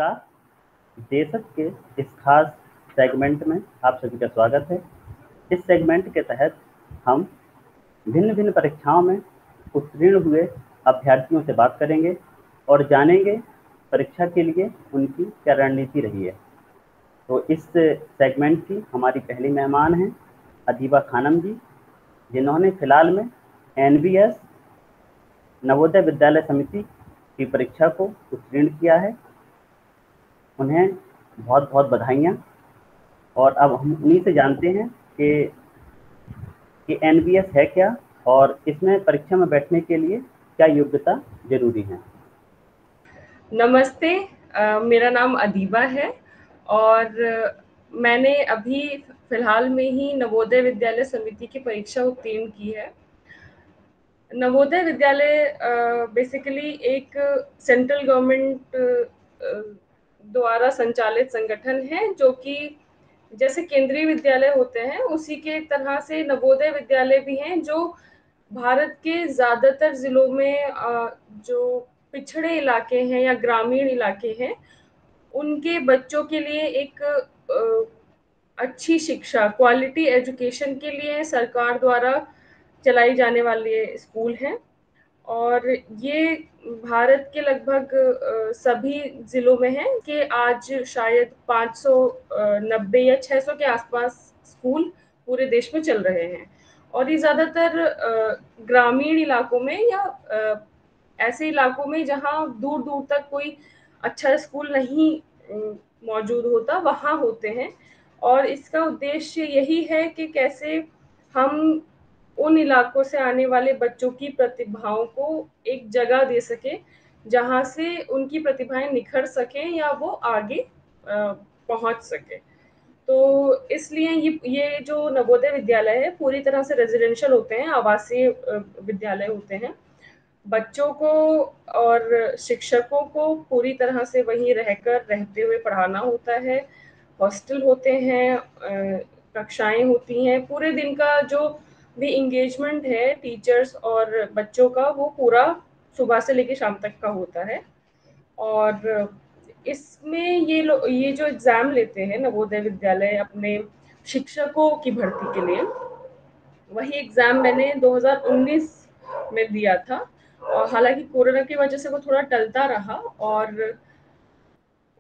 नमस्कार। देशज के इस खास सेगमेंट में आप सभी का स्वागत है। इस सेगमेंट के तहत हम भिन्न-भिन्न परीक्षाओं में उत्तीर्ण हुए अभ्यर्थियों से बात करेंगे और जानेंगे परीक्षा के लिए उनकी क्या रणनीति रही है। तो इस सेगमेंट की हमारी पहली मेहमान हैं अदीबा खानम जी, जिन्होंने फिलहाल में एनवीएस नवोदय विद्यालय समिति की परीक्षा को उत्तीर्ण किया है। उन्हें बहुत-बहुत बधाइयाँ। और अब हम उन्हीं से जानते हैं कि एनवीएस है क्या और इसमें परीक्षा में बैठने के लिए क्या योग्यता ज़रूरी है। नमस्ते, मेरा नाम अदीबा है और मैंने अभी फ़िलहाल में ही नवोदय विद्यालय समिति की परीक्षा उत्तीर्ण की है। नवोदय विद्यालय बेसिकली एक सेंट्रल गवर्नमेंट द्वारा संचालित संगठन है, जो कि जैसे केंद्रीय विद्यालय होते हैं उसी के तरह से नवोदय विद्यालय भी हैं, जो भारत के ज़्यादातर ज़िलों में जो पिछड़े इलाके हैं या ग्रामीण इलाके हैं, उनके बच्चों के लिए एक अच्छी शिक्षा, क्वालिटी एजुकेशन के लिए सरकार द्वारा चलाई जाने वाले स्कूल हैं। और ये भारत के लगभग सभी ज़िलों में हैं कि आज शायद 590 या 600 के आसपास स्कूल पूरे देश में चल रहे हैं। और ये ज़्यादातर ग्रामीण इलाकों में या ऐसे इलाकों में जहाँ दूर-दूर तक कोई अच्छा स्कूल नहीं मौजूद होता, वहाँ होते हैं। और इसका उद्देश्य यही है कि कैसे हम उन इलाकों से आने वाले बच्चों की प्रतिभाओं को एक जगह दे सकें, जहाँ से उनकी प्रतिभाएं निखर सकें या वो आगे पहुँच सकें। तो इसलिए ये जो नवोदय विद्यालय है पूरी तरह से रेजिडेंशियल होते हैं, आवासीय विद्यालय होते हैं। बच्चों को और शिक्षकों को पूरी तरह से वहीं रहकर रहते हुए पढ़ाना होता है। हॉस्टल होते हैं, कक्षाएं होती हैं। पूरे दिन का जो भी एंगेजमेंट है टीचर्स और बच्चों का, वो पूरा सुबह से लेकर शाम तक का होता है। और इसमें ये जो एग्ज़ाम लेते हैं नवोदय विद्यालय अपने शिक्षकों की भर्ती के लिए, वही एग्ज़ाम मैंने 2019 में दिया था। और हालांकि कोरोना की वजह से वो थोड़ा टलता रहा और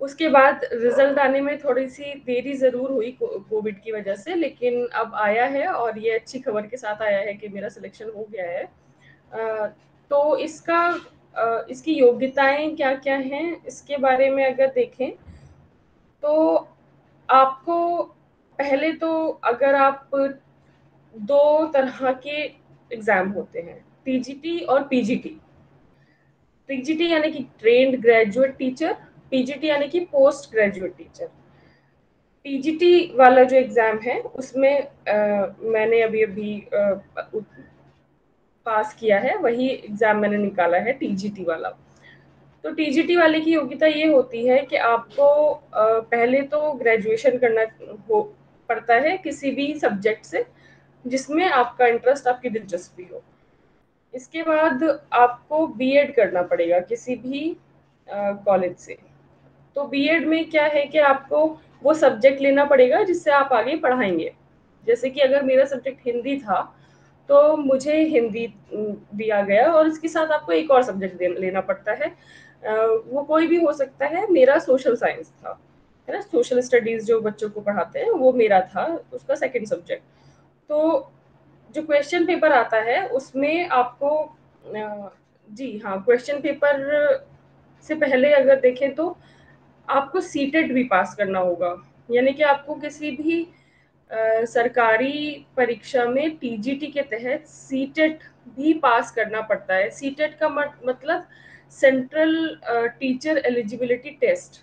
उसके बाद रिजल्ट आने में थोड़ी सी देरी ज़रूर हुई कोविड की वजह से, लेकिन अब आया है और ये अच्छी खबर के साथ आया है कि मेरा सिलेक्शन हो गया है। तो इसकी योग्यताएं क्या-क्या हैं, इसके बारे में अगर देखें तो आपको पहले तो अगर आप 2 तरह के एग्ज़ाम होते हैं, टीजीटी और पीजीटी। टीजीटी यानी कि ट्रेन्ड ग्रेजुएट टीचर, पीजीटी यानी कि पोस्ट ग्रेजुएट टीचर। टीजीटी वाला जो एग्ज़ाम है उसमें मैंने अभी पास किया है, वही एग्ज़ाम मैंने निकाला है टीजीटी वाला। तो टीजीटी वाले की योग्यता ये होती है कि आपको पहले तो ग्रेजुएशन करना पड़ता है किसी भी सब्जेक्ट से जिसमें आपका इंटरेस्ट, आपकी दिलचस्पी हो। इसके बाद आपको बीएड करना पड़ेगा किसी भी कॉलेज से। तो बीएड में क्या है कि आपको वो सब्जेक्ट लेना पड़ेगा जिससे आप आगे पढ़ाएंगे। जैसे कि अगर मेरा सब्जेक्ट हिंदी था तो मुझे हिंदी दिया गया और इसके साथ आपको एक और सब्जेक्ट लेना पड़ता है। वो कोई भी हो सकता है। मेरा सोशल साइंस था, है ना, सोशल स्टडीज़ जो बच्चों को पढ़ाते हैं वो मेरा था, उसका सेकंड सब्जेक्ट। तो जो क्वेश्चन पेपर आता है उसमें आपको जी हाँ, क्वेश्चन पेपर से पहले अगर देखें तो आपको सीटेट भी पास करना होगा। यानी कि आपको किसी भी सरकारी परीक्षा में टीजीटी के तहत सीटेट भी पास करना पड़ता है। सीटेट का मतलब सेंट्रल टीचर एलिजिबिलिटी टेस्ट।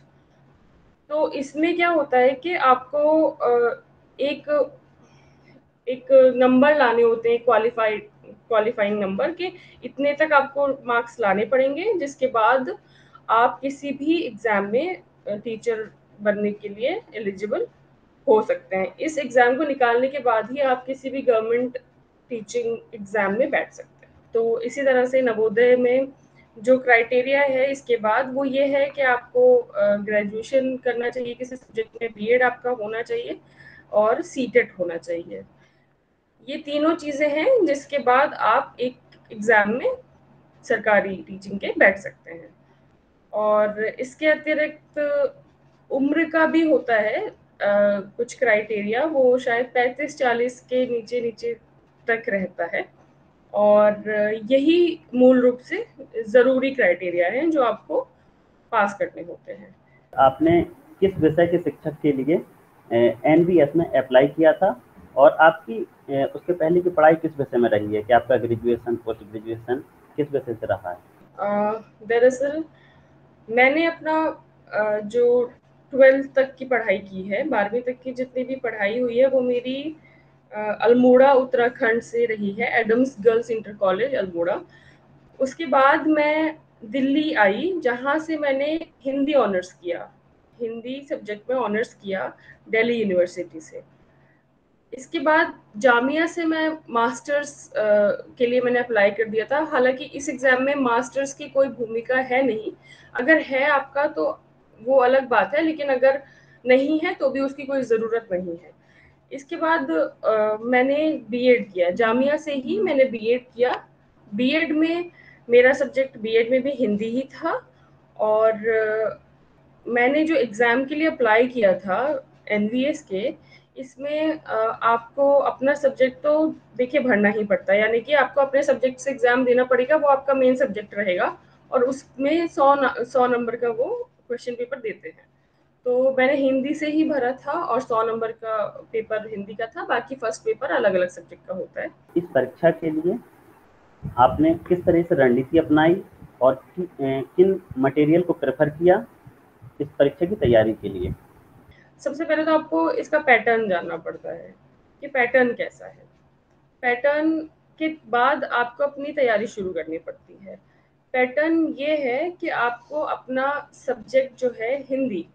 तो इसमें क्या होता है कि आपको एक एक नंबर लाने होते हैं, क्वालिफाइंग नंबर के इतने तक आपको मार्क्स लाने पड़ेंगे, जिसके बाद आप किसी भी एग्ज़ाम में टीचर बनने के लिए एलिजिबल हो सकते हैं। इस एग्ज़ाम को निकालने के बाद ही आप किसी भी गवर्नमेंट टीचिंग एग्ज़ाम में बैठ सकते हैं। तो इसी तरह से नवोदय में जो क्राइटेरिया है इसके बाद वो ये है कि आपको ग्रेजुएशन करना चाहिए किसी सब्जेक्ट में, बीएड आपका होना चाहिए और सीटेट होना चाहिए। ये तीनों चीज़ें हैं जिसके बाद आप एक एग्ज़ाम में सरकारी टीचिंग के बैठ सकते हैं। और इसके अतिरिक्त उम्र का भी होता है कुछ क्राइटेरिया, वो शायद 35-40 के नीचे नीचे तक रहता है। और यही मूल रूप से ज़रूरी क्राइटेरिया हैं जो आपको पास करने होते हैं। आपने किस विषय के शिक्षक के लिए एनवीएस में अप्लाई किया था और आपकी उसके पहले की पढ़ाई किस विषय में रही है कि आपका ग्रेजुएशन पोस्ट ग्रेजुएशन किस विषय से रहा है? दरअसल मैंने अपना जो 12th तक की पढ़ाई की है, 12वीं तक की जितनी भी पढ़ाई हुई है वो मेरी अल्मोड़ा उत्तराखंड से रही है, Adams girls inter college Almora. उसके बाद मैं दिल्ली आई जहाँ से मैंने हिंदी ऑनर्स किया, हिंदी सब्जेक्ट में ऑनर्स किया दिल्ली यूनिवर्सिटी से। इसके बाद जामिया से मैं मास्टर्स के लिए मैंने अप्लाई कर दिया था। हालांकि इस एग्ज़ाम में मास्टर्स की कोई भूमिका है नहीं, अगर है आपका तो वो अलग बात है, लेकिन अगर नहीं है तो भी उसकी कोई ज़रूरत नहीं है। इसके बाद मैंने बीएड किया, जामिया से ही मैंने बीएड किया। बीएड में मेरा सब्जेक्ट बीएड में भी हिंदी ही था। और मैंने जो एग्ज़ाम के लिए अप्लाई किया था एनवीएस के, इसमें आपको अपना सब्जेक्ट तो देखिए भरना ही पड़ता है, यानी कि आपको अपने सब्जेक्ट से एग्ज़ाम देना पड़ेगा, वो आपका मेन सब्जेक्ट रहेगा और उसमें 100 नंबर का वो क्वेश्चन पेपर देते हैं। तो मैंने हिंदी से ही भरा था और 100 नंबर का पेपर हिंदी का था, बाकी फर्स्ट पेपर अलग-अलग सब्जेक्ट का होता है। इस परीक्षा के लिए आपने किस तरह से रणनीति अपनाई और किन मटेरियल को प्रेफर किया इस परीक्षा की तैयारी के लिए? सबसे पहले तो आपको इसका पैटर्न जानना पड़ता है कि पैटर्न कैसा है। पैटर्न के बाद आपको अपनी तैयारी शुरू करनी पड़ती है। पैटर्न ये है कि आपको अपना सब्जेक्ट जो है हिंदी,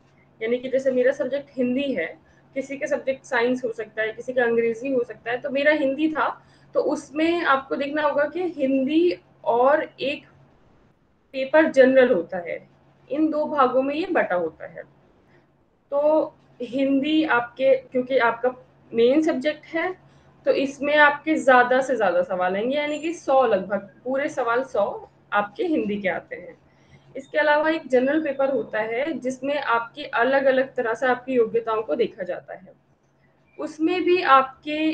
यानी कि जैसे मेरा सब्जेक्ट हिंदी है, किसी का सब्जेक्ट साइंस हो सकता है, किसी का अंग्रेजी हो सकता है, तो मेरा हिंदी था। तो उसमें आपको देखना होगा कि हिंदी और एक पेपर जनरल होता है, इन दो भागों में ये बटा होता है। तो हिंदी आपके, क्योंकि आपका मेन सब्जेक्ट है, तो इसमें आपके ज़्यादा से ज़्यादा सवाल आएंगे, यानी कि 100 लगभग पूरे सवाल 100 आपके हिंदी के आते हैं। इसके अलावा एक जनरल पेपर होता है जिसमें आपकी अलग अलग तरह से आपकी योग्यताओं को देखा जाता है। उसमें भी आपके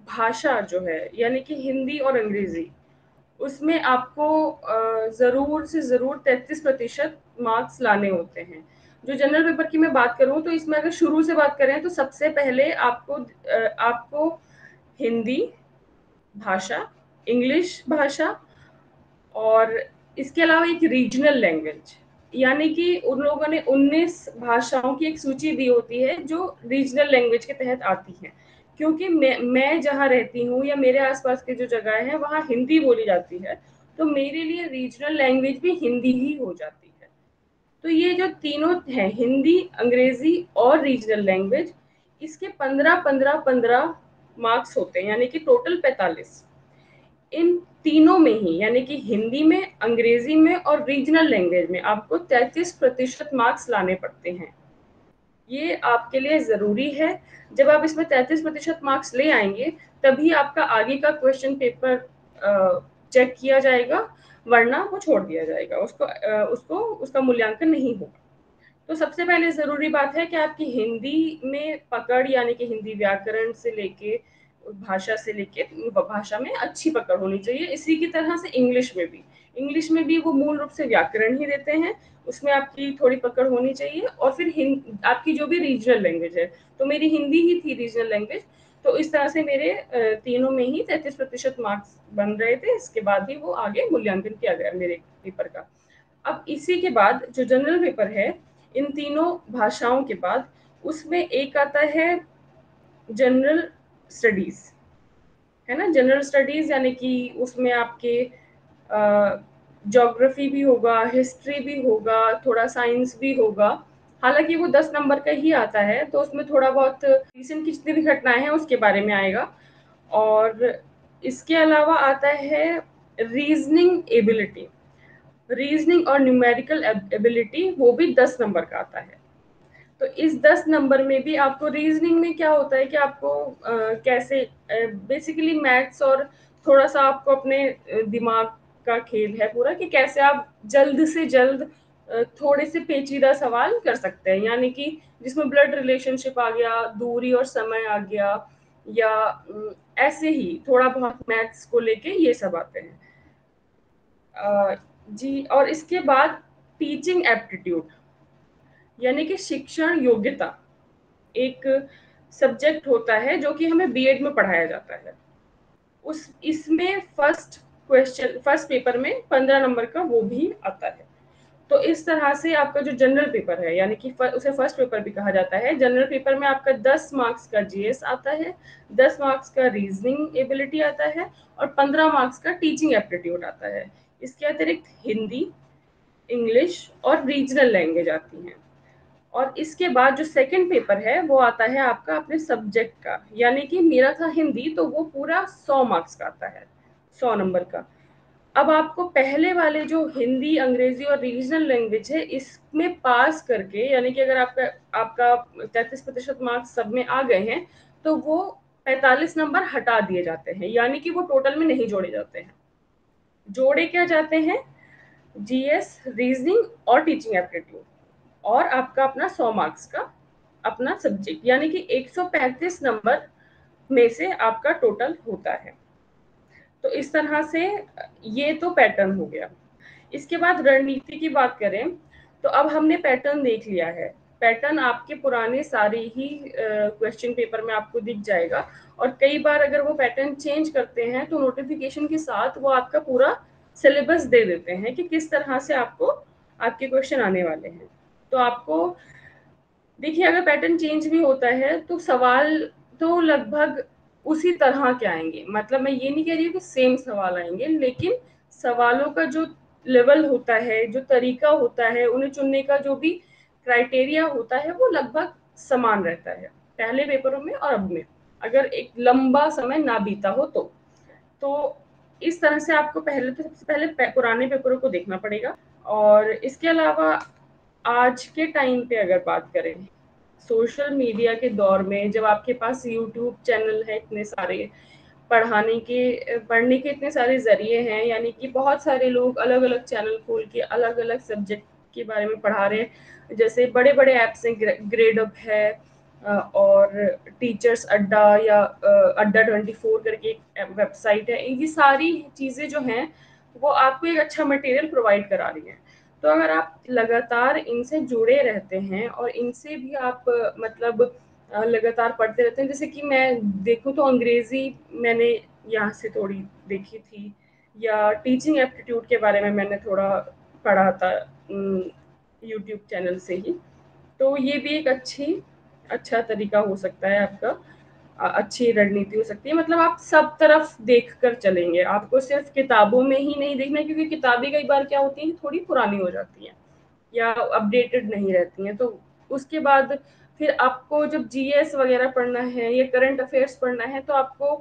भाषा जो है, यानी कि हिंदी और अंग्रेजी, उसमें आपको ज़रूर से ज़रूर 33% मार्क्स लाने होते हैं। जो जनरल पेपर की मैं बात करूँ तो इसमें अगर शुरू से बात करें तो सबसे पहले आपको हिंदी भाषा, इंग्लिश भाषा और इसके अलावा एक रीजनल लैंग्वेज, यानी कि उन लोगों ने 19 भाषाओं की एक सूची दी होती है जो रीजनल लैंग्वेज के तहत आती हैं। क्योंकि मैं जहाँ रहती हूँ या मेरे आसपास की जो जगह है वहाँ हिंदी बोली जाती है, तो मेरे लिए रीजनल लैंग्वेज भी हिंदी ही हो जाती है। तो ये जो तीनों हैं, हिंदी, अंग्रेजी और रीजनल लैंग्वेज, इसके 15-15-15 मार्क्स होते हैं, यानी कि टोटल 45। इन तीनों में ही, यानी कि हिंदी में, अंग्रेजी में और रीजनल लैंग्वेज में आपको 33% मार्क्स लाने पड़ते हैं। ये आपके लिए ज़रूरी है। जब आप इसमें 33% मार्क्स ले आएंगे तभी आपका आगे का क्वेश्चन पेपर चेक किया जाएगा, वरना वो छोड़ दिया जाएगा, उसको उसका मूल्यांकन नहीं होगा। तो सबसे पहले ज़रूरी बात है कि आपकी हिंदी में पकड़, यानी कि हिंदी व्याकरण से लेके भाषा से लेके भाषा में अच्छी पकड़ होनी चाहिए। इसी की तरह से इंग्लिश में भी वो मूल रूप से व्याकरण ही देते हैं, उसमें आपकी थोड़ी पकड़ होनी चाहिए। और फिर आपकी जो भी रीजनल लैंग्वेज है, तो मेरी हिंदी ही थी रीजनल लैंग्वेज, तो इस तरह से मेरे तीनों में ही 33% मार्क्स बन रहे थे। इसके बाद ही वो आगे मूल्यांकन किया गया मेरे पेपर का। अब इसी के बाद जो जनरल पेपर है, इन तीनों भाषाओं के बाद उसमें एक आता है जनरल स्टडीज, है ना। जनरल स्टडीज यानी कि उसमें आपके ज्योग्राफी भी होगा, हिस्ट्री भी होगा, थोड़ा साइंस भी होगा। हालांकि वो 10 नंबर का ही आता है, तो उसमें थोड़ा बहुत रिसेंट की जितनी भी घटनाएं हैं उसके बारे में आएगा। और इसके अलावा आता है रीजनिंग एबिलिटी। रीजनिंग और न्यूमेरिकल एबिलिटी वो भी 10 नंबर का आता है। तो इस 10 नंबर में भी आपको रीजनिंग में क्या होता है कि आपको कैसे बेसिकली मैथ्स और थोड़ा सा आपको अपने दिमाग का खेल है पूरा कि कैसे आप जल्द से जल्द थोड़े से पेचीदा सवाल कर सकते हैं, यानी कि जिसमें ब्लड रिलेशनशिप आ गया, दूरी और समय आ गया, या ऐसे ही थोड़ा बहुत मैथ्स को लेके ये सब आते हैं। जी, और इसके बाद टीचिंग एप्टीट्यूड यानी कि शिक्षण योग्यता एक सब्जेक्ट होता है जो कि हमें बीएड में पढ़ाया जाता है। उस इसमें फर्स्ट पेपर में 15 नंबर का वो भी आता है। तो इस तरह से आपका जो जनरल पेपर है, यानी कि उसे फर्स्ट पेपर भी कहा जाता है, जनरल पेपर में आपका 10 मार्क्स का जीएस आता है, 10 मार्क्स का रीजनिंग एबिलिटी आता है और 15 मार्क्स का टीचिंग एप्टीट्यूड आता है। इसके अतिरिक्त हिंदी, इंग्लिश और रीजनल लैंग्वेज आती हैं। और इसके बाद जो सेकंड पेपर है वो आता है आपका अपने सब्जेक्ट का, यानी कि मेरा था हिंदी, तो वो पूरा 100 मार्क्स का आता है, 100 नंबर का। अब आपको पहले वाले जो हिंदी, अंग्रेजी और रीजनल लैंग्वेज है इसमें पास करके, यानी कि अगर आपका आपका 33% मार्क्स सब में आ गए हैं तो वो 45 नंबर हटा दिए जाते हैं, यानी कि वो टोटल में नहीं जोड़े जाते हैं। जोड़े क्या जाते हैं? जीएस, रीजनिंग और टीचिंग एप्टीट्यूड और आपका अपना 100 मार्क्स का अपना सब्जेक्ट, यानी कि 135 नंबर में से आपका टोटल होता है। तो इस तरह से ये तो पैटर्न हो गया। इसके बाद रणनीति की बात करें तो अब हमने पैटर्न देख लिया है। पैटर्न आपके पुराने सारे ही क्वेश्चन पेपर में आपको दिख जाएगा, और कई बार अगर वो पैटर्न चेंज करते हैं तो नोटिफिकेशन के साथ वो आपका पूरा सिलेबस दे देते हैं कि किस तरह से आपको आपके क्वेश्चन आने वाले हैं। तो आपको देखिए, अगर पैटर्न चेंज भी होता है तो सवाल तो लगभग उसी तरह के आएंगे, मतलब मैं ये नहीं कह रही हूँ कि सेम सवाल आएंगे, लेकिन सवालों का जो लेवल होता है, जो तरीका होता है, उन्हें चुनने का जो भी क्राइटेरिया होता है वो लगभग समान रहता है पहले पेपरों में और अब में, अगर एक लंबा समय ना बीता हो तो इस तरह से आपको पहले तो सबसे पहले पुराने पेपरों को देखना पड़ेगा। और इसके अलावा आज के टाइम पे अगर बात करें, सोशल मीडिया के दौर में जब आपके पास यूट्यूब चैनल है इतने सारे, पढ़ने के इतने सारे ज़रिए हैं, यानी कि बहुत सारे लोग अलग-अलग चैनल खोल के अलग-अलग सब्जेक्ट के बारे में पढ़ा रहे हैं। जैसे बड़े-बड़े ऐप्स हैं, ग्रेडअप है और टीचर्स अड्डा या अड्डा 24 करके एक वेबसाइट है। ये सारी चीज़ें जो हैं वो आपको एक अच्छा मटेरियल प्रोवाइड करा रही हैं। तो अगर आप लगातार इनसे जुड़े रहते हैं और इनसे भी आप मतलब लगातार पढ़ते रहते हैं, जैसे कि मैं देखूँ तो अंग्रेजी मैंने यहाँ से थोड़ी देखी थी, या टीचिंग एप्टीट्यूड के बारे में मैंने थोड़ा पढ़ा था यूट्यूब चैनल से ही। तो ये भी एक अच्छा तरीका हो सकता है आपका, अच्छी रणनीति हो सकती है। मतलब आप सब तरफ देख कर चलेंगे, आपको सिर्फ किताबों में ही नहीं देखना, क्योंकि किताबें कई बार क्या होती हैं, थोड़ी पुरानी हो जाती हैं या अपडेटेड नहीं रहती हैं। तो उसके बाद फिर आपको जब जीएस वगैरह पढ़ना है या करंट अफेयर्स पढ़ना है तो आपको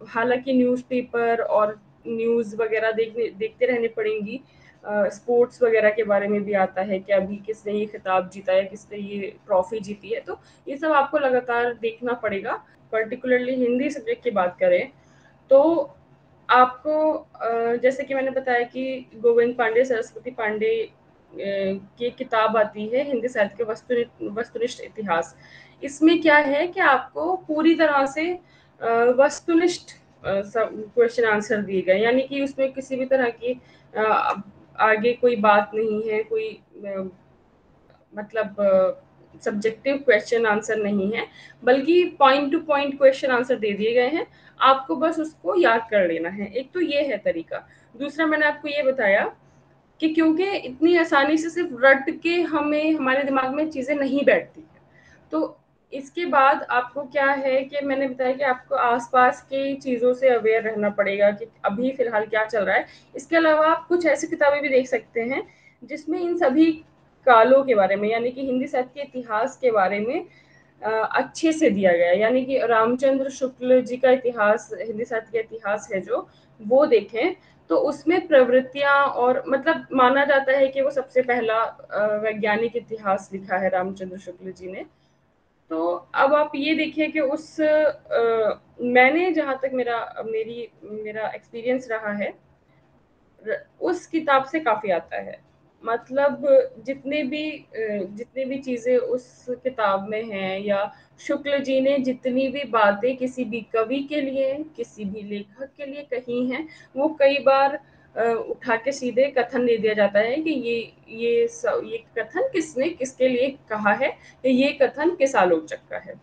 हालांकि न्यूज़पेपर और न्यूज़ वगैरह देखते रहने पड़ेंगी। स्पोर्ट्स वगैरह के बारे में भी आता है कि अभी किसने ये खिताब जीता है, किसने ये ट्रॉफी जीती है, तो ये सब आपको लगातार देखना पड़ेगा। पर्टिकुलरली हिंदी सब्जेक्ट की बात करें तो आपको जैसे कि मैंने बताया कि गोविंद पांडे, सरस्वती पांडे की किताब आती है हिंदी साहित्य के वस्तुनिष्ठ इतिहास। इसमें क्या है कि आपको पूरी तरह से वस्तुनिष्ठ क्वेश्चन आंसर दिए गए, यानी कि उसमें किसी भी तरह की आगे कोई बात नहीं है, कोई मतलब सब्जेक्टिव क्वेश्चन आंसर नहीं है, बल्कि point to point question answer दे दिए गए हैं, आपको बस उसको याद कर लेना है। एक तो ये है तरीका। दूसरा मैंने आपको ये बताया कि क्योंकि इतनी आसानी से सिर्फ रट के हमें हमारे दिमाग में चीज़ें नहीं बैठती हैं, तो इसके बाद आपको क्या है कि मैंने बताया कि आपको आसपास की चीज़ों से अवेयर रहना पड़ेगा कि अभी फ़िलहाल क्या चल रहा है। इसके अलावा आप कुछ ऐसी किताबें भी देख सकते हैं जिसमें इन सभी कालों के बारे में, यानी कि हिंदी साहित्य के इतिहास के बारे में अच्छे से दिया गया है। यानी कि रामचंद्र शुक्ल जी का इतिहास, हिंदी साहित्य का इतिहास है जो, वो देखें तो उसमें प्रवृत्तियां, और मतलब माना जाता है कि वो सबसे पहला वैज्ञानिक इतिहास लिखा है रामचंद्र शुक्ल जी ने। तो अब आप ये देखिए कि मैंने जहाँ तक मेरा एक्सपीरियंस रहा है, उस किताब से काफ़ी आता है। मतलब जितने भी चीज़ें उस किताब में हैं, या शुक्ल जी ने जितनी भी बातें किसी भी कवि के लिए, किसी भी लेखक के लिए कही हैं, वो कई बार उठा के सीधे कथन दे दिया जाता है कि ये कथन किसने किसके लिए कहा है, ये कथन किस आलोचक का है।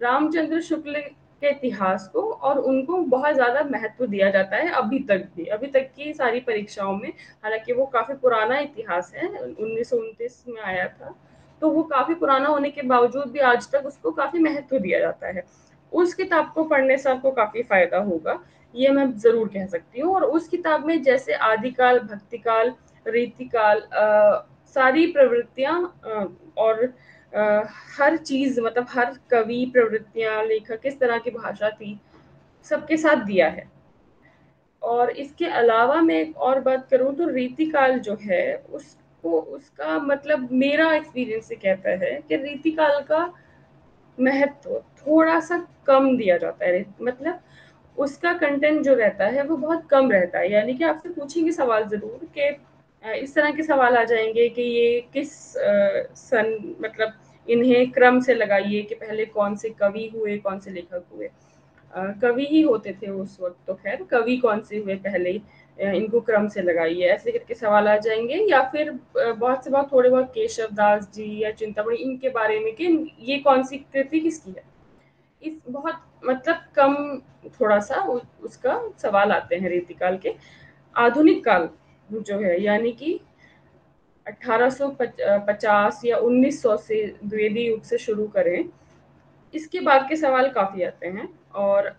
रामचंद्र शुक्ल के इतिहास को और उनको बहुत ज़्यादा महत्व दिया जाता है अभी तक भी, अभी तक की सारी परीक्षाओं में। हालांकि वो काफ़ी पुराना इतिहास है, 1929 में आया था, तो वो काफ़ी पुराना होने के बावजूद भी आज तक उसको काफ़ी महत्व दिया जाता है। उस किताब को पढ़ने से आपको काफ़ी फायदा होगा, ये मैं ज़रूर कह सकती हूँ। और उस किताब में जैसे आदिकाल, भक्तिकाल, रीतिकाल, सारी प्रवृत्तियाँ, और अ, हर चीज़, मतलब हर कवि, प्रवृत्तियाँ, लेखक किस तरह की भाषा थी, सबके साथ दिया है। और इसके अलावा मैं एक और बात करूँ तो रीतिकाल जो है, उसको उसका मतलब मेरा एक्सपीरियंस ये कहता है कि रीतिकाल का महत्व थोड़ा-सा कम दिया जाता है। मतलब उसका कंटेंट जो रहता है वो बहुत कम रहता है। यानी कि आपसे पूछेंगे सवाल ज़रूर कि इस तरह के सवाल आ जाएँगे कि ये किस सन, मतलब इन्हें क्रम से लगाइए कि पहले कौन से कवि हुए, कौन से लेखक हुए। कवि ही होते थे उस वक़्त तो ख़ैर, कवि कौन से हुए पहले, इनको क्रम से लगाइए, ऐसे करके सवाल आ जाएँगे। या फिर बहुत से बहुत थोड़े बहुत केशव दास जी या चिंतामणि, इनके बारे में कि ये कौन-सी कृति किसकी है। इस बहुत मतलब कम थोड़ा-सा उसका सवाल आते हैं रीतिकाल के। आधुनिक काल जो है, यानी कि 1850 या 1900 से द्विवेदी युग से शुरू करें, इसके बाद के सवाल काफ़ी आते हैं। और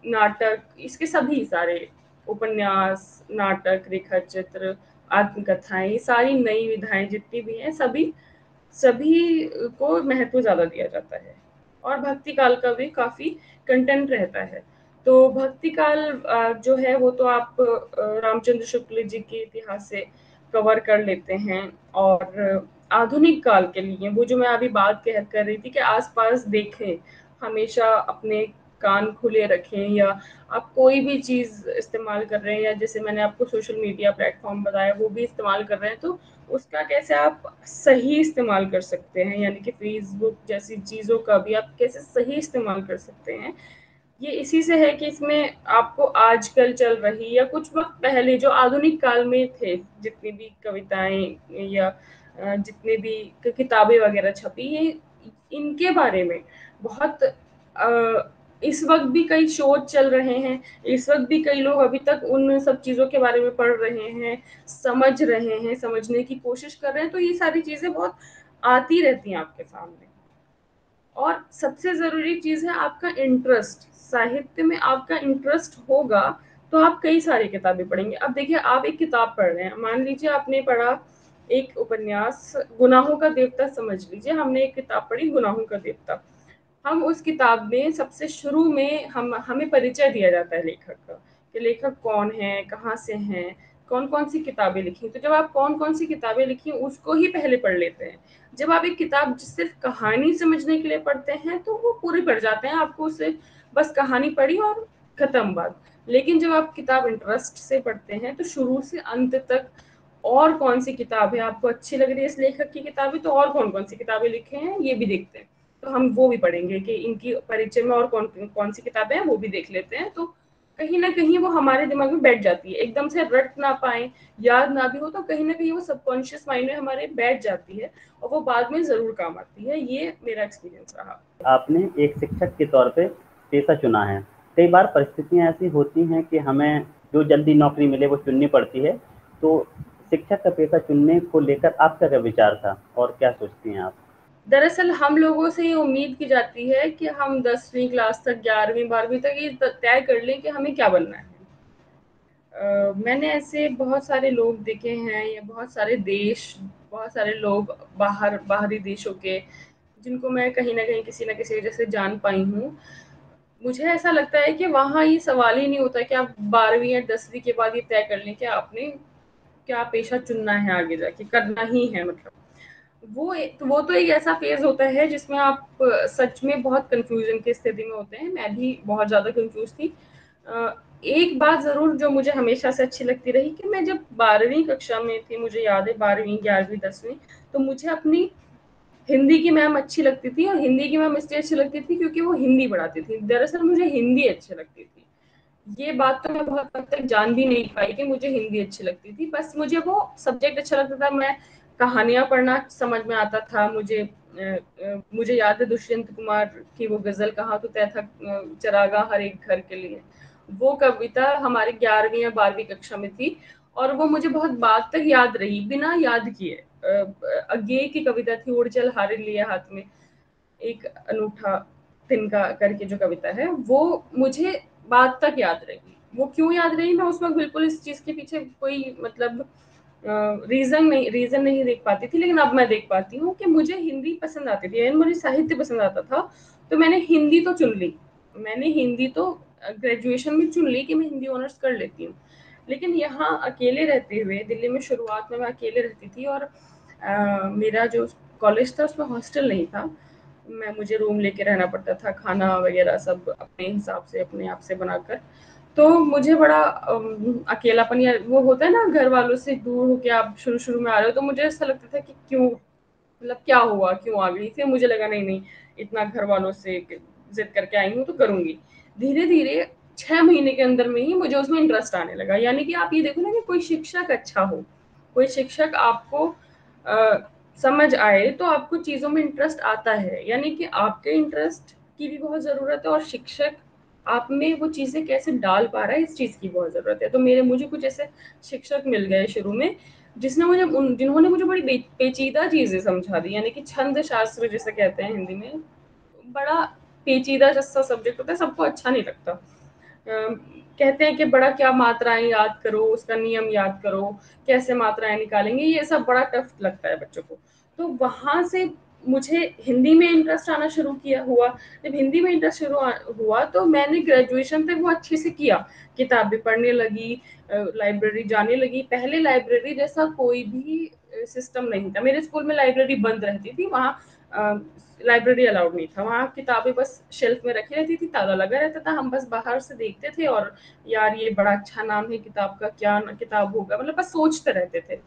नाटक, इसके सभी सारे उपन्यास, नाटक, रेखा चित्र, आत्मकथाएँ, ये सारी नई विधाएँ जितनी भी हैं, सभी सभी को महत्व ज़्यादा दिया जाता है। और भक्ति काल का भी काफ़ी कंटेंट रहता है। तो भक्ति काल जो है वो तो आप रामचंद्र शुक्ल जी के इतिहास से कवर कर लेते हैं। और आधुनिक काल के लिए वो जो मैं अभी बात कर रही थी कि आस-पास देखें, हमेशा अपने कान खुले रखें, या आप कोई भी चीज़ इस्तेमाल कर रहे हैं, या जैसे मैंने आपको सोशल मीडिया प्लेटफ़ॉर्म बताया वो भी इस्तेमाल कर रहे हैं, तो उसका कैसे आप सही इस्तेमाल कर सकते हैं, यानी कि फ़ेसबुक जैसी चीज़ों का भी आप कैसे सही इस्तेमाल कर सकते हैं। ये इसी से है कि इसमें आपको आजकल चल रही या कुछ वक़्त पहले जो आधुनिक काल में थे, जितनी भी कविताएँ या जितने भी किताबें वग़ैरह छपी, ये इनके बारे में बहुत इस वक़्त भी कई शोध चल रहे हैं। इस वक़्त भी कई लोग अभी तक उन सब चीज़ों के बारे में पढ़ रहे हैं, समझ रहे हैं, समझने की कोशिश कर रहे हैं, तो ये सारी चीज़ें बहुत आती रहती हैं आपके सामने। और सबसे ज़रूरी चीज़ है आपका इंटरेस्ट। साहित्य में आपका इंटरेस्ट होगा, तो आप कई सारी किताबें पढ़ेंगे। अब देखिए, आप एक किताब पढ़ रहे हैं, मान लीजिए आपने पढ़ा एक उपन्यास गुनाहों का देवता, समझ लीजिए हमने एक किताब पढ़ी गुनाहों का देवता। हम उस किताब में सबसे शुरू में हमें परिचय दिया जाता है लेखक का, कि लेखक कौन है, कहाँ से हैं, कौन-कौन सी किताबें लिखी। तो जब आप कौन-कौन सी किताबें लिखी उसको ही पहले पढ़ लेते हैं। जब आप एक किताब सिर्फ़ कहानी समझने के लिए पढ़ते हैं, तो वो पूरी पढ़ जाते हैं, आपको उससे बस कहानी पढ़ी और खत्म बात। लेकिन जब आप किताब इंटरेस्ट से पढ़ते हैं, तो शुरू से अंत तक और कौन-सी किताब है आपको अच्छी लग रही है इस लेखक की किताबें, तो और कौन-कौन सी किताबें लिखे हैं, ये भी देखते हैं। तो हम वो भी पढ़ेंगे कि इनकी परिचय में और कौन सी किताबें हैं, वो भी देख लेते हैं। तो कहीं न कहीं वो हमारे दिमाग में बैठ जाती है। एकदम से रट ना पाएँ, याद ना भी हो, तो कहीं न कहीं वो सबकॉन्शियस माइंड में हमारे बैठ जाती है, और वो बाद में ज़रूर काम आती है। ये मेरा एक्सपीरियंस रहा। आपने एक शिक्षक के तौर पे पेशा चुना है। कई बार परिस्थितियाँ ऐसी होती हैं कि हमें जो जल्दी नौकरी मिले वो चुननी पड़ती है। तो शिक्षक का पेशा चुनने को लेकर आपका क्या विचार था और क्या सोचती हैं आप? दरअसल हम लोगों से ये उम्मीद की जाती है कि हम 10वीं क्लास तक, 11वीं 12वीं तक ये तय कर लें कि हमें क्या बनना है। मैंने ऐसे बहुत सारे लोग देखे हैं, या बहुत सारे लोग बाहरी देशों के, जिनको मैं कहीं न कहीं किसी न किसी वजह से जान पाई हूँ। मुझे ऐसा लगता है कि वहाँ ये सवाल ही नहीं होता कि आप 12वीं या 10वीं के बाद ये तय कर लें कि आपने क्या पेशा चुनना है आगे जाके, करना ही है मतलब। वो तो एक ऐसा फ़ेज़ होता है जिसमें आप सच में बहुत कन्फ्यूज़न की स्थिति में होते हैं। मैं भी बहुत ज़्यादा कन्फ्यूज़ थी। अ, एक बात ज़रूर जो मुझे हमेशा से अच्छी लगती रही कि मैं जब 12वीं कक्षा में थी, मुझे याद है 12वीं, 11वीं, 10वीं, तो मुझे अपनी हिंदी की मैम अच्छी लगती थी और हिंदी की मैम इसलिए अच्छी लगती थी क्योंकि वो हिंदी पढ़ाती थी। दरअसल मुझे हिंदी अच्छी लगती थी। ये बात तो मैं बहुत हद तक जान भी नहीं पाई कि मुझे हिंदी अच्छी लगती थी। बस मुझे वो सब्जेक्ट अच्छा लगता था। मैं कहानियाँ पढ़ना समझ में आता था। मुझे याद है दुष्यंत कुमार की वो गज़ल कहाँ तो तय था चरागाह हर एक घर के लिए। वो कविता हमारी 11वीं या 12वीं कक्षा में थी और वो मुझे बहुत बाद तक याद रही, बिना याद किए। अज्ञेय की कविता थी, उड़ चल हारे लिए हाथ में। एक अनूठा तिनका करके जो कविता है, वो मुझे बाद तक याद रही। वो क्यों याद रही, मैं उसमें बिल्कुल इस चीज़ के पीछे कोई मतलब रीज़न नहीं देख पाती थी, लेकिन अब मैं देख पाती हूँ कि मुझे हिंदी पसंद आती थी, यानी मुझे साहित्य पसंद आता था, तो मैंने हिंदी तो चुन ली। मैंने हिंदी तो ग्रेजुएशन में चुन ली कि मैं हिंदी ऑनर्स कर लेती हूँ। लेकिन यहाँ अकेले रहते हुए, दिल्ली में शुरुआत में मैं अकेले रहती थी और मेरा जो कॉलेज था उसमें हॉस्टल नहीं था। मुझे रूम लेके रहना पड़ता था, खाना वगैरह सब अपने हिसाब से, अपने आप से बनाकर। तो मुझे बड़ा अकेलापन, या वो होता है ना घर वालों से दूर होके आप शुरू-शुरू में आ रहे हो, तो मुझे ऐसा लगता था कि क्यों, मतलब क्या हुआ, क्यों आ गई? फिर मुझे लगा नहीं, नहीं, इतना घर वालों से ज़िद करके आई हूँ तो करूँगी। धीरे-धीरे 6 महीने के अंदर में ही मुझे उसमें इंटरेस्ट आने लगा। यानी कि आप ये देखो ना कि कोई शिक्षक अच्छा हो, कोई शिक्षक आपको समझ आए तो आपको चीज़ों में इंटरेस्ट आता है। यानी कि आपके इंटरेस्ट की भी बहुत ज़रूरत है और शिक्षक आप में वो चीज़ें कैसे डाल पा रहा है, इस चीज़ की बहुत ज़रूरत है। तो मुझे कुछ ऐसे शिक्षक मिल गए शुरू में जिन्होंने मुझे बड़ी पेचीदा चीज़ें समझा दी, यानी कि छंद शास्त्र जिसे कहते हैं हिंदी में, बड़ा पेचीदा सा सब्जेक्ट होता है, सबको अच्छा नहीं लगता। कहते हैं कि बड़ा क्या मात्राएँ याद करो, उसका नियम याद करो, कैसे मात्राएँ निकालेंगे, ये सब बड़ा टफ लगता है बच्चों को। तो वहाँ से मुझे हिंदी में इंटरेस्ट आना शुरू किया हुआ। जब हिंदी में इंटरेस्ट हुआ तो मैंने ग्रेजुएशन तक वो अच्छे से किया। किताबें पढ़ने लगी, लाइब्रेरी जाने लगी। पहले लाइब्रेरी जैसा कोई भी सिस्टम नहीं था। मेरे स्कूल में लाइब्रेरी बंद रहती थी, वहाँ अ, लाइब्रेरी अलाउड नहीं था। वहाँ किताबें बस शेल्फ में रखी रहती थी, ताला लगा रहता था, हम बस बाहर से देखते थे और यार ये बड़ा अच्छा नाम है किताब का, क्या किताब होगा, मतलब बस सोचते रहते थे,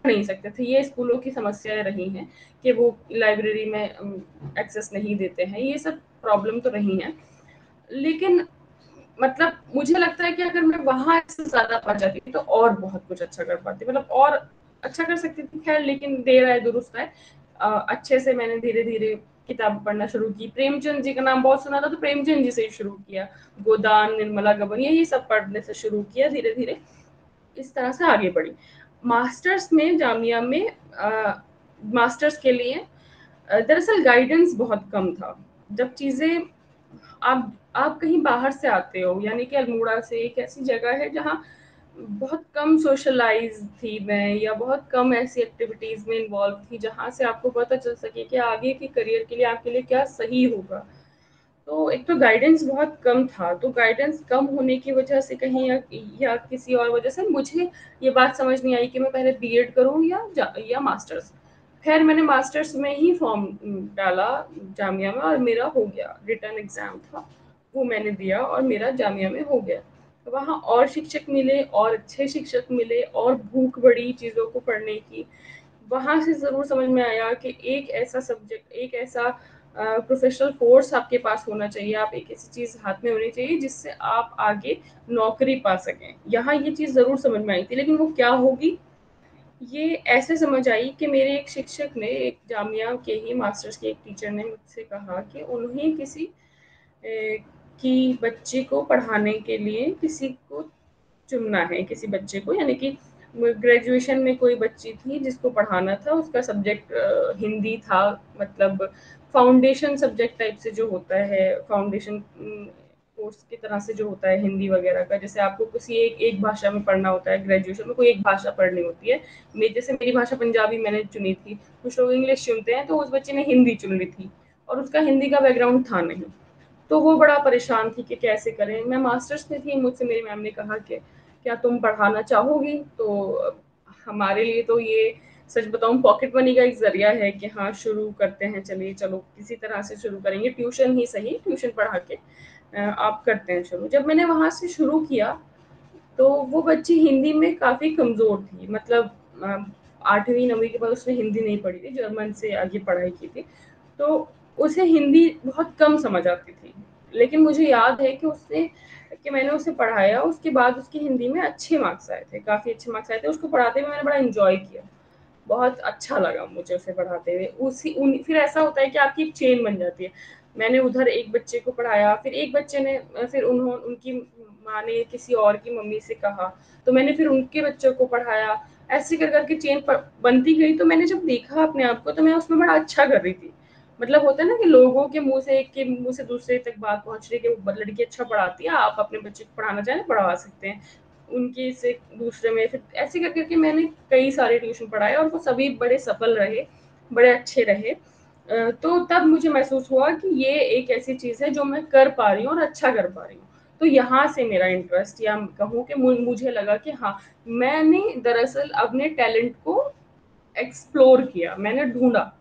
नहीं सकते थे। ये स्कूलों की समस्याएं रही हैं कि वो लाइब्रेरी में एक्सेस नहीं देते हैं, ये सब प्रॉब्लम तो रही हैं। लेकिन मतलब मुझे लगता है कि अगर मैं वहाँ से ज़्यादा पा जाती तो और बहुत कुछ अच्छा कर पाती, मतलब और अच्छा कर सकती थी। खैर, लेकिन देर आए दुरुस्त आए। अच्छे से मैंने धीरे-धीरे किताब पढ़ना शुरू की। प्रेमचंद जी का नाम बहुत सुना था, तो प्रेमचंद जी से ही शुरू किया। गोदान, निर्मला गबन, ये सब पढ़ने से शुरू किया धीरे-धीरे। इस तरह से आगे बढ़ी। मास्टर्स में जामिया में मास्टर्स के लिए दरअसल गाइडेंस बहुत कम था। जब चीज़ें आप कहीं बाहर से आते हो, यानी कि अल्मोड़ा से, एक ऐसी जगह है जहाँ बहुत कम सोशलाइज थी मैं, या बहुत कम ऐसी एक्टिविटीज में इन्वॉल्व थी जहाँ से आपको पता चल सके कि आगे के करियर के लिए आपके लिए क्या सही होगा। तो एक तो गाइडेंस बहुत कम था, तो गाइडेंस कम होने की वजह से कहीं या किसी और वजह से मुझे ये बात समझ नहीं आई कि मैं पहले बीएड करूँ या मास्टर्स। खैर, मैंने मास्टर्स में ही फॉर्म डाला जामिया में और मेरा हो गया। रिटर्न एग्जाम था, वो मैंने दिया और मेरा जामिया में हो गया। तो वहाँ और शिक्षक मिले, और अच्छे शिक्षक मिले, और भूख बढ़ी चीज़ों को पढ़ने की। वहाँ से ज़रूर समझ में आया कि एक ऐसा सब्जेक्ट, एक ऐसा प्रोफेशनल कोर्स आपके पास होना चाहिए, आप एक ऐसी चीज़ हाथ में होनी चाहिए जिससे आप आगे नौकरी पा सकें। यहाँ ये चीज़ ज़रूर समझ में आई थी, लेकिन वो क्या होगी, ये ऐसे समझ आई कि मेरे एक शिक्षक ने, एक जामिया के ही मास्टर्स के एक टीचर ने मुझसे कहा कि उन्हें किसी की बच्ची को पढ़ाने के लिए किसी को चुनना है, किसी बच्चे को, यानी कि ग्रेजुएशन में कोई बच्ची थी जिसको पढ़ाना था, उसका सब्जेक्ट हिंदी था, मतलब फाउंडेशन सब्जेक्ट टाइप से जो होता है, फाउंडेशन कोर्स की तरह से जो होता है हिंदी वगैरह का, जैसे आपको किसी एक भाषा में पढ़ना होता है, ग्रेजुएशन में कोई एक भाषा पढ़नी होती है। जैसे मेरी भाषा पंजाबी मैंने चुनी थी, कुछ लोग इंग्लिश चुनते हैं, तो उस बच्चे ने हिंदी चुन ली थी और उसका हिंदी का बैकग्राउंड था नहीं, तो वो बड़ा परेशान थी कि कैसे करें। मैं मास्टर्स में थी, मुझसे मेरी मैम ने कहा कि क्या तुम पढ़ाना चाहोगी? तो हमारे लिए तो ये सच बताऊं पॉकेट मनी का एक जरिया है कि हाँ शुरू करते हैं, चलिए चलो किसी तरह से शुरू करेंगे, ट्यूशन ही सही, ट्यूशन पढ़ा के आप करते हैं शुरू। जब मैंने वहां से शुरू किया तो वो बच्ची हिंदी में काफी कमजोर थी, मतलब 8वीं 9वीं के बाद उसने हिंदी नहीं पढ़ी थी, जर्मन से आगे पढ़ाई की थी, तो उसे हिंदी बहुत कम समझ आती थी। लेकिन मुझे याद है कि मैंने उसे पढ़ाया, उसके बाद उसकी हिंदी में अच्छे मार्क्स आए थे, काफी अच्छे मार्क्स आए थे। उसको पढ़ाते हुए मैंने बड़ा एंजॉय किया, बहुत अच्छा लगा मुझे उसे पढ़ाते हुए। फिर ऐसा होता है कि आपकी एक चेन बन जाती है। मैंने उधर एक बच्चे को पढ़ाया, फिर एक बच्चे ने फिर उन्होंने उनकी माँ ने किसी और की मम्मी से कहा, तो मैंने फिर उनके बच्चों को पढ़ाया। ऐसे कर करके चेन बनती गई। तो मैंने जब देखा अपने आप को तो मैं उसमें बड़ा अच्छा कर रही थी। मतलब होता है ना कि लोगों के मुंह से, एक के मुंह से दूसरे तक बात पहुंच रही है कि वो लड़की अच्छा पढ़ाती है, आप अपने बच्चे को पढ़ाना चाहें पढ़ा सकते हैं। उनके से दूसरे में फिर ऐसे कर करके मैंने कई सारे ट्यूशन पढ़ाए और वो सभी बड़े सफल रहे, बड़े अच्छे रहे। तो तब मुझे महसूस हुआ कि ये एक ऐसी चीज है जो मैं कर पा रही हूँ और अच्छा कर पा रही हूँ। तो यहाँ से मेरा इंटरेस्ट, या कहूँ कि मुझे लगा कि हाँ, मैंने दरअसल अपने टैलेंट को एक्सप्लोर किया, मैंने ढूंढा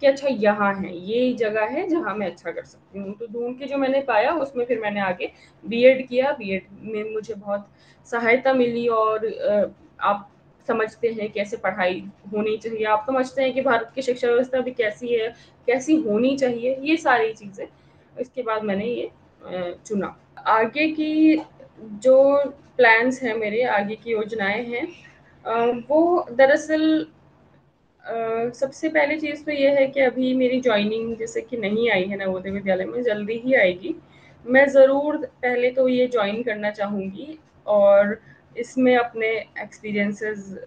कि अच्छा यहाँ है, ये जगह है जहाँ मैं अच्छा कर सकती हूँ। तो ढूंढ के जो मैंने पाया उसमें फिर मैंने आगे बीएड किया। बीएड में मुझे बहुत सहायता मिली। और आप समझते हैं कैसे पढ़ाई होनी चाहिए, आप समझते हैं कि भारत की शिक्षा व्यवस्था भी कैसी है, कैसी होनी चाहिए, ये सारी चीजें। इसके बाद मैंने ये चुना। आगे की जो प्लान्स हैं मेरे, आगे की योजनाएं हैं, वो दरअसल सबसे पहली चीज़ तो ये है कि अभी मेरी जॉइनिंग जैसे कि नहीं आई है नवोदय विद्यालय में, जल्दी ही आएगी। मैं ज़रूर पहले तो ये जॉइन करना चाहूँगी और इसमें अपने एक्सपीरियंसेस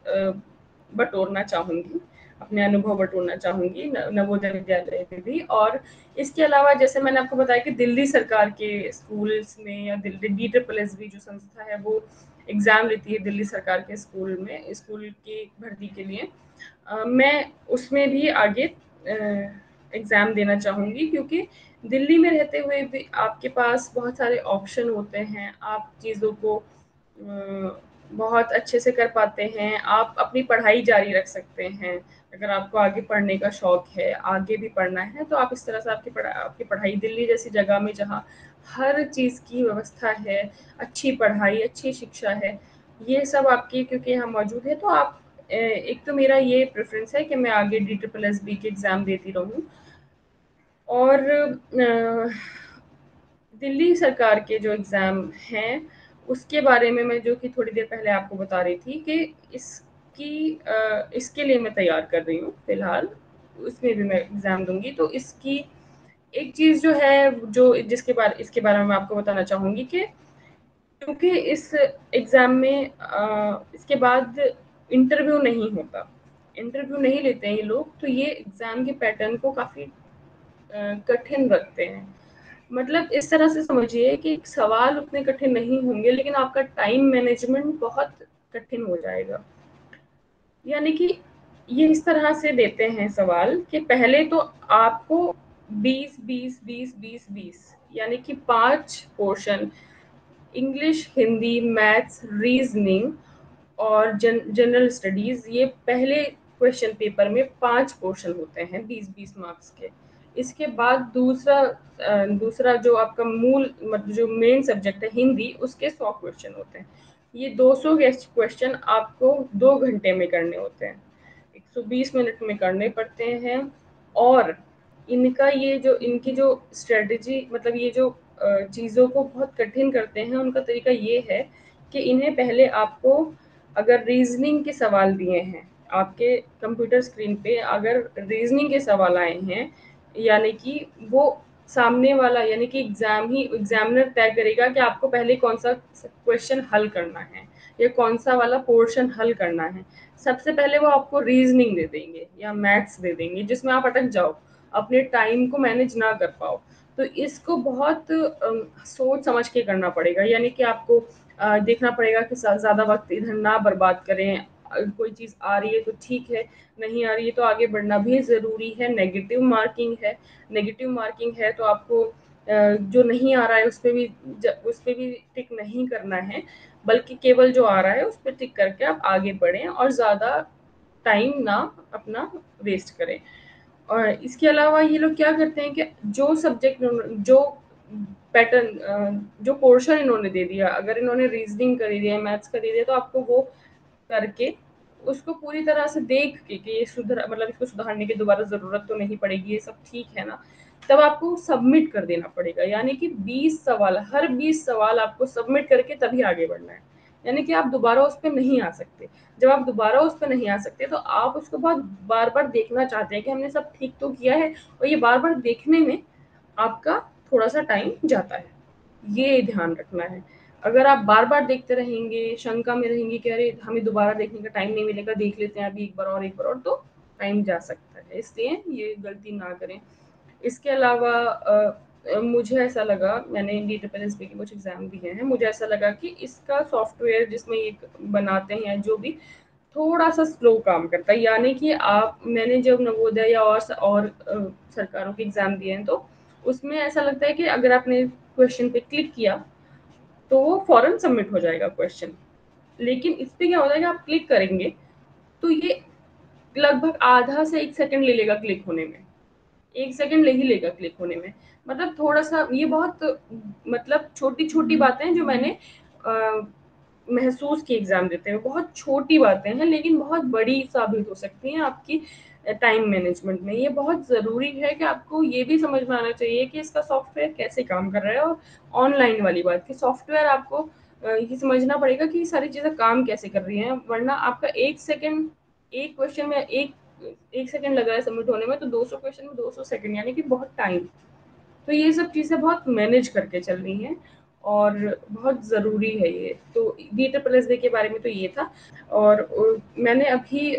बटोरना चाहूँगी, अपने अनुभव बटोरना चाहूँगी नवोदय विद्यालय में भी। और इसके अलावा जैसे मैंने आपको बताया कि दिल्ली सरकार के स्कूल्स में, या दिल्ली DSSB जो संस्था है वो एग्ज़ाम लेती है दिल्ली सरकार के स्कूल में, स्कूल की भर्ती के लिए। मैं उसमें भी आगे एग्ज़ाम देना चाहूँगी, क्योंकि दिल्ली में रहते हुए भी आपके पास बहुत सारे ऑप्शन होते हैं, आप चीज़ों को बहुत अच्छे से कर पाते हैं, आप अपनी पढ़ाई जारी रख सकते हैं। अगर आपको आगे पढ़ने का शौक है, आगे भी पढ़ना है, तो आप इस तरह से आपकी पढ़ाई दिल्ली जैसी जगह में जहाँ हर चीज़ की व्यवस्था है, अच्छी पढ़ाई, अच्छी शिक्षा है, ये सब आपकी क्योंकि यहाँ मौजूद है, तो आप एक तो मेरा ये प्रेफ़रेंस है कि मैं आगे DSSB के एग्ज़ाम देती रहूँ। और दिल्ली सरकार के जो एग्ज़ाम हैं, उसके बारे में मैं जो कि थोड़ी देर पहले आपको बता रही थी कि इसके लिए मैं तैयार कर रही हूँ फ़िलहाल, उसमें भी मैं एग्ज़ाम दूँगी। तो इसकी एक चीज़ जो है, जो इसके बारे में मैं आपको बताना चाहूँगी कि क्योंकि इस एग्ज़ाम में इसके बाद इंटरव्यू नहीं होता, इंटरव्यू नहीं लेते हैं ये लोग, तो ये एग्ज़ाम के पैटर्न को काफ़ी कठिन रखते हैं। मतलब इस तरह से समझिए कि सवाल उतने कठिन नहीं होंगे, लेकिन आपका टाइम मैनेजमेंट बहुत कठिन हो जाएगा। यानी कि ये इस तरह से देते हैं सवाल कि पहले तो आपको 20-20-20-20-20 यानी कि 5 portion, English, Hindi, maths, reasoning और जनरल स्टडीज, ये पहले क्वेश्चन पेपर में 5 पोर्शन होते हैं 20-20 मार्क्स के। इसके बाद दूसरा जो आपका मूल मतलब जो मेन सब्जेक्ट है हिंदी, उसके 100 क्वेश्चन होते हैं। ये 200 क्वेश्चन आपको 2 घंटे में करने होते हैं, 120 मिनट में करने पड़ते हैं। और इनकी जो स्ट्रेटजी, मतलब ये जो चीज़ों को बहुत कठिन करते हैं, उनका तरीका ये है कि इन्हें पहले आपको, अगर रीजनिंग के सवाल दिए हैं आपके कंप्यूटर स्क्रीन पे, अगर रीजनिंग के सवाल आए हैं, यानी कि वो सामने वाला, यानी कि एग्जामिनर तय करेगा कि आपको पहले कौन सा क्वेश्चन हल करना है या कौन सा वाला पोर्शन हल करना है। सबसे पहले वो आपको रीजनिंग दे देंगे या मैथ्स दे देंगे, जिसमें आप अटक जाओ, अपने टाइम को मैनेज ना कर पाओ। तो इसको बहुत सोच समझ के करना पड़ेगा, यानी कि आपको देखना पड़ेगा कि ज़्यादा वक्त इधर ना बर्बाद करें। कोई चीज़ आ रही है तो ठीक है, नहीं आ रही है तो आगे बढ़ना भी ज़रूरी है। नेगेटिव मार्किंग है तो आपको जो नहीं आ रहा है उस पे भी टिक नहीं करना है, बल्कि केवल जो आ रहा है उस पे टिक करके आप आगे बढ़ें और ज़्यादा टाइम ना अपना वेस्ट करें। और इसके अलावा ये लोग क्या करते हैं कि जो सब्जेक्ट जो जो पोर्शन इन्होंने दे दिया, अगर इन्होंने रीजनिंग कर दिया, मैथ्स कर दिया, तो आपको वो करके उसको पूरी तरह से देख के कि ये मतलब इसको सुधारने की दोबारा ज़रूरत तो नहीं पड़ेगी, ये सब ठीक है ना, तब आपको सबमिट कर देना पड़ेगा। यानी कि 20 सवाल, हर 20 सवाल आपको सबमिट करके तभी आगे बढ़ना है। यानी कि आप दोबारा उस पर नहीं आ सकते। जब आप दोबारा उस पर नहीं आ सकते तो आप उसको बहुत बार बार देखना चाहते हैं कि हमने सब ठीक तो किया है, और ये बार बार देखने में आपका थोड़ा सा टाइम जाता है, ये ध्यान रखना है। अगर आप बार बार देखते रहेंगे, शंका में रहेंगे कि अरे हमें दोबारा देखने का टाइम नहीं मिलेगा, देख लेते हैं अभी एक बार और, तो टाइम जा सकता है। इसलिए ये गलती ना करें। इसके अलावा मुझे ऐसा लगा, मैंने DSSB के कुछ एग्जाम दिए हैं, मुझे ऐसा लगा कि इसका सॉफ्टवेयर जिसमें ये बनाते हैं जो भी, थोड़ा सा स्लो काम करता है। यानी कि मैंने जब नवोदय या और सरकारों के एग्जाम दिए हैं, तो उसमें ऐसा लगता है कि अगर आपने क्वेश्चन पे क्लिक किया तो वो फौरन सबमिट हो जाएगा क्वेश्चन। लेकिन इस पे क्या होता है कि आप क्लिक करेंगे तो ये लगभग आधा से 1 सेकंड ले लेगा क्लिक होने में, 1 सेकंड ले ही लेगा क्लिक होने में। मतलब थोड़ा सा ये बहुत, मतलब छोटी छोटी बातें जो मैंने महसूस की एग्जाम देते हैं, बहुत छोटी बातें हैं लेकिन बहुत बड़ी साबित हो सकती हैं आपकी टाइम मैनेजमेंट में। ये बहुत ज़रूरी है कि आपको ये भी समझ में आना चाहिए कि इसका सॉफ्टवेयर कैसे काम कर रहा है। और ऑनलाइन वाली बात कि सॉफ्टवेयर आपको ये समझना पड़ेगा कि ये सारी चीज़ें काम कैसे कर रही हैं, वरना आपका 1 सेकंड, एक क्वेश्चन में एक सेकंड लग रहा है सबमिट होने में, तो 200 क्वेश्चन में 200 सेकंड, यानी कि बहुत टाइम। तो ये सब चीज़ें बहुत मैनेज करके चल रही हैं और बहुत ज़रूरी है ये। तो DSSB के बारे में तो ये था। और मैंने अभी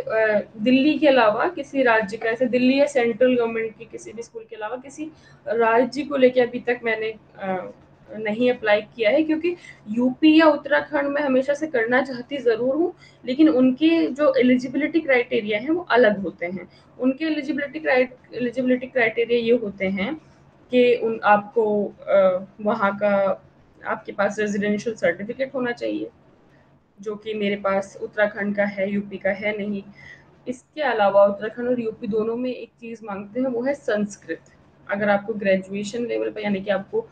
दिल्ली के अलावा किसी राज्य का, ऐसे दिल्ली या सेंट्रल गवर्नमेंट के किसी भी स्कूल के अलावा किसी राज्य को लेके अभी तक मैंने नहीं अप्लाई किया है, क्योंकि यूपी या उत्तराखंड में हमेशा से करना चाहती ज़रूर हूँ, लेकिन उनके जो एलिजिबिलिटी क्राइटेरिया हैं वो अलग होते हैं। उनके एलिजिबिलिटी क्राइटेरिया ये होते हैं कि आपको वहाँ का, आपके पास रेजिडेंशियल सर्टिफिकेट होना चाहिए, जो कि मेरे पास उत्तराखंड का है, यूपी का है नहीं। इसके अलावा उत्तराखंड और यूपी दोनों में एक चीज़ मांगते हैं, वो है संस्कृत। अगर आपको ग्रेजुएशन लेवल पर, यानी कि आपको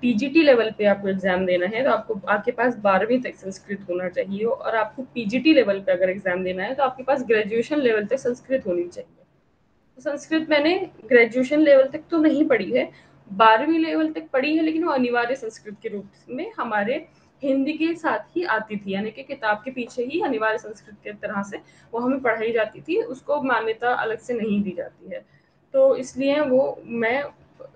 PGT लेवल पे आपको एग्जाम देना है, तो आपके पास 12वीं तक संस्कृत होना चाहिए, और आपको PGT लेवल पे अगर एग्जाम देना है तो आपके पास ग्रेजुएशन लेवल तक संस्कृत होनी चाहिए। संस्कृत मैंने ग्रेजुएशन लेवल तक तो नहीं पढ़ी है, 12वीं लेवल तक पढ़ी है, लेकिन वो अनिवार्य संस्कृत के रूप में हमारे हिंदी के साथ ही आती थी, यानी कि किताब के पीछे ही अनिवार्य संस्कृत के तरह से वो हमें पढ़ाई जाती थी, उसको मान्यता अलग से नहीं दी जाती है। तो इसलिए वो मैं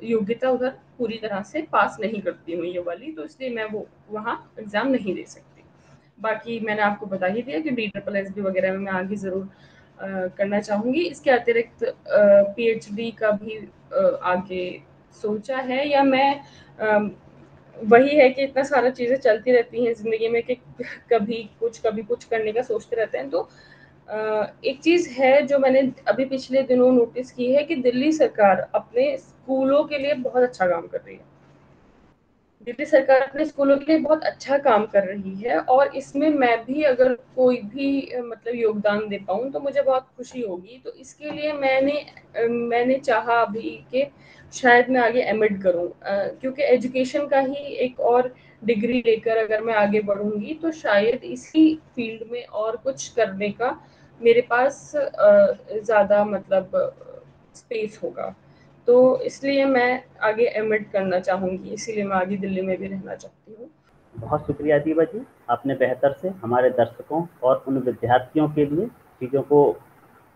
योग्यता उधर पूरी तरह से पास नहीं करती हूँ ये वाली, तो इसलिए मैं वो वहाँ एग्ज़ाम नहीं दे सकती। बाकी मैंने आपको बता ही दिया कि DSSB वगैरह में मैं आगे ज़रूर करना चाहूँगी। इसके अतिरिक्त PhD का भी आगे सोचा है, या मैं वही है कि इतना सारा चीज़ें चलती रहती हैं ज़िंदगी में कि कभी कुछ करने का सोचते रहते हैं। तो एक चीज़ है जो मैंने अभी पिछले दिनों नोटिस की है कि दिल्ली सरकार अपने स्कूलों के लिए बहुत अच्छा काम कर रही है। दिल्ली सरकार अपने स्कूलों के लिए बहुत अच्छा काम कर रही है, और इसमें मैं भी अगर कोई भी मतलब योगदान दे पाऊँ तो मुझे बहुत खुशी होगी। तो इसके लिए मैंने चाहा अभी कि शायद मैं आगे एमएड करूँ, क्योंकि एजुकेशन का ही एक और डिग्री लेकर अगर मैं आगे बढ़ूँगी तो शायद इसी फील्ड में और कुछ करने का मेरे पास ज़्यादा मतलब स्पेस होगा। तो इसलिए मैं आगे एमएड करना चाहूँगी, इसीलिए मैं आगे दिल्ली में भी रहना चाहती हूँ। बहुत शुक्रिया दीपा जी, आपने बेहतर से हमारे दर्शकों और उन विद्यार्थियों के लिए चीज़ों को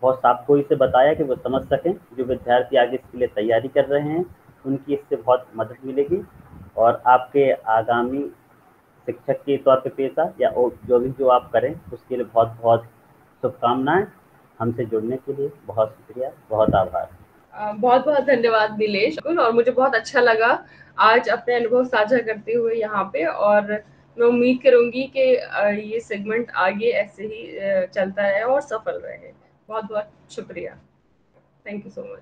बहुत साफ़गोई से बताया कि वो समझ सकें। जो विद्यार्थी आगे इसके लिए तैयारी कर रहे हैं उनकी इससे बहुत मदद मिलेगी, और आपके आगामी शिक्षक के तौर पे पेशा या जो आप करें उसके लिए बहुत बहुत शुभकामनाएं। हमसे जुड़ने के लिए बहुत शुक्रिया, बहुत आभार। बहुत बहुत धन्यवाद नीलेश, और मुझे बहुत अच्छा लगा आज अपने अनुभव साझा करते हुए यहाँ पे। और मैं उम्मीद करूंगी कि ये सेगमेंट आगे ऐसे ही चलता रहे और सफल रहे। बहुत बहुत शुक्रिया। Thank you so much.